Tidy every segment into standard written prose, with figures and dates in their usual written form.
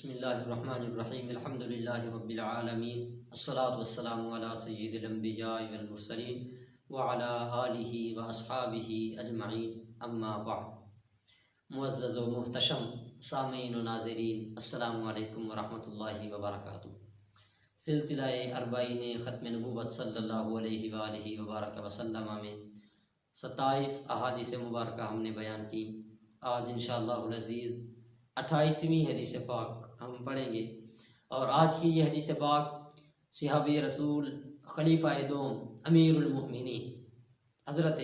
بسم اللہ الرحمن الرحیم الحمد للہ رب العالمین الصلاۃ والسلام علی سید الانبیاء والمرسلین وعلی آلہ واصحابہ اجمعین اما بعد۔ معزز و محتشم سامعین و ناظرین، السلام علیکم ورحمۃ اللہ وبرکاتہ۔ سلسلہ اربعین ختم نبوت صلی اللہ علیہ وآلہ وبارک وسلم میں 27 احادیث مبارکہ ہم نے بیان کی۔ آج انشاءاللہ العزیز 28ویں حدیث پاک ہم پڑھیں گے، اور آج کی یہ حدیث پاک صحابی رسول خلیفہ دوم امیر المؤمنین حضرت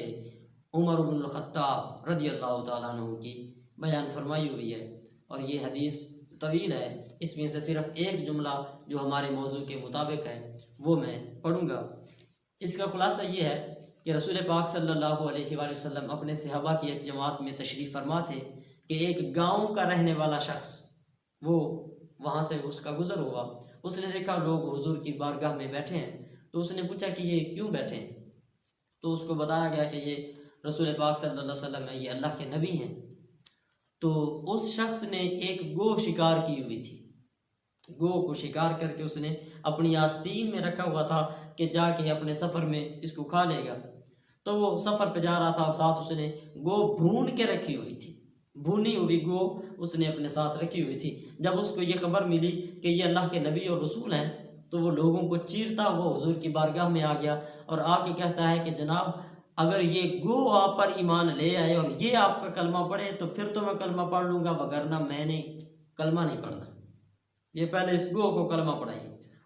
عمر بن الخطاب رضی اللہ تعالیٰ عنہ کی بیان فرمائی ہوئی ہے، اور یہ حدیث طویل ہے۔ اس میں سے صرف ایک جملہ جو ہمارے موضوع کے مطابق ہے وہ میں پڑھوں گا۔ اس کا خلاصہ یہ ہے کہ رسول پاک صلی اللہ علیہ وآلہ وسلم اپنے صحابہ کی ایک جماعت میں تشریف فرما تھے کہ ایک گاؤں کا رہنے والا شخص وہ وہاں سے اس کا گزر ہوا۔ اس نے دیکھا لوگ حضور کی بارگاہ میں بیٹھے ہیں، تو اس نے پوچھا کہ یہ کیوں بیٹھے ہیں؟ تو اس کو بتایا گیا کہ یہ رسول پاک صلی اللہ علیہ وسلم ہے، یہ اللہ کے نبی ہیں۔ تو اس شخص نے ایک گو شکار کی ہوئی تھی، گو کو شکار کر کے اس نے اپنی آستین میں رکھا ہوا تھا کہ جا کے اپنے سفر میں اس کو کھا لے گا۔ تو وہ سفر پہ جا رہا تھا اور ساتھ اس نے گو بھون کے رکھی ہوئی تھی، بھونی ہوئی گو اس نے اپنے ساتھ رکھی ہوئی تھی۔ جب اس کو یہ خبر ملی کہ یہ اللہ کے نبی اور رسول ہیں، تو وہ لوگوں کو چیرتا وہ حضور کی بارگاہ میں آ گیا اور آ کے کہتا ہے کہ جناب اگر یہ گو آپ پر ایمان لے آئے اور یہ آپ کا کلمہ پڑھے تو پھر تو میں کلمہ پڑھ لوں گا، وگرنہ میں نے کلمہ نہیں پڑھنا۔ یہ پہلے اس گو کو کلمہ پڑھائی۔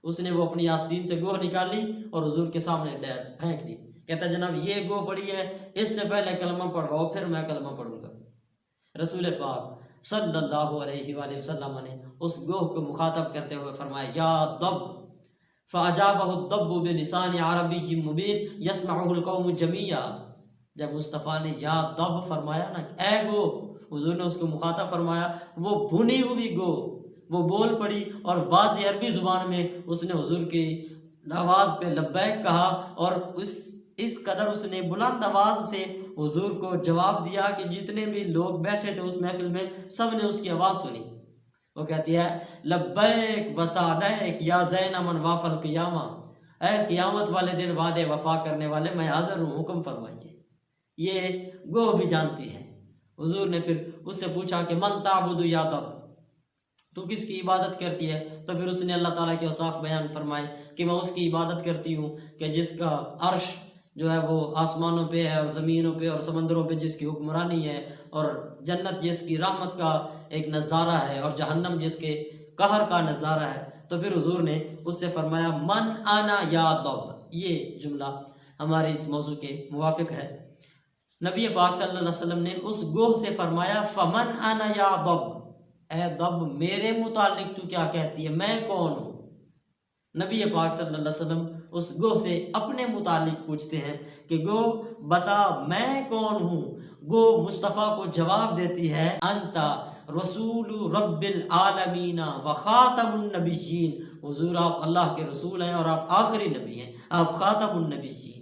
اس نے وہ اپنی آستین سے گو نکال لی اور حضور کے سامنے پھینک دی۔ کہتا جناب یہ گو پڑھی ہے، اس سے پہلے کلمہ پڑھواؤ پھر میں کلمہ پڑھوں گا۔ رسول پاک صلی اللہ علیہ وآلہ وسلم نے اس گوہ کو مخاطب کرتے ہوئے فرمایا یا ضب، فاجابہ الضب بلسان عربی مبین یسمعہ القوم جمیعا۔ جب مصطفیٰ نے یا ضب فرمایا نا، اے گو، حضور نے اس کو مخاطب فرمایا، وہ بھنی ہوئی گو وہ بول پڑی اور واضح عربی زبان میں اس نے حضور کی آواز پہ لبیک کہا، اور اس قدر اس نے بلند آواز سے حضور کو جواب دیا کہ جتنے بھی لوگ بیٹھے تھے اس محفل میں سب نے اس کی آواز سنی۔ وہ کہتی ہے لبیک وسعدیک یا زین من واف القیامہ، اے قیامت والے دن وعدے وفا کرنے والے میں حاضر ہوں، حکم فرمائیے۔ یہ گو بھی جانتی ہے۔ حضور نے پھر اس سے پوچھا کہ من تعبد یا ضب، تو کس کی عبادت کرتی ہے؟ تو پھر اس نے اللہ تعالیٰ کے اوصاف بیان فرمائے کہ میں اس کی عبادت کرتی ہوں کہ جس کا عرش جو ہے وہ آسمانوں پہ ہے اور زمینوں پہ اور سمندروں پہ جس کی حکمرانی ہے، اور جنت جس کی رحمت کا ایک نظارہ ہے اور جہنم جس کے قہر کا نظارہ ہے۔ تو پھر حضور نے اس سے فرمایا من انا یا ضب۔ یہ جملہ ہمارے اس موضوع کے موافق ہے۔ نبی پاک صلی اللہ علیہ وسلم نے اس گوہ سے فرمایا فمن انا یا ضب، اے ضب میرے متعلق تو کیا کہتی ہے، میں کون ہوں؟ نبی پاک صلی اللہ علیہ وسلم اس گو سے اپنے متعلق پوچھتے ہیں کہ گو بتا میں کون ہوں؟ گو مصطفیٰ کو جواب دیتی ہے انتا رسول رب العالمین و خاتم النبیین، حضور آپ اللہ کے رسول ہیں اور آپ آخری نبی ہیں، آپ خاتم النبیین۔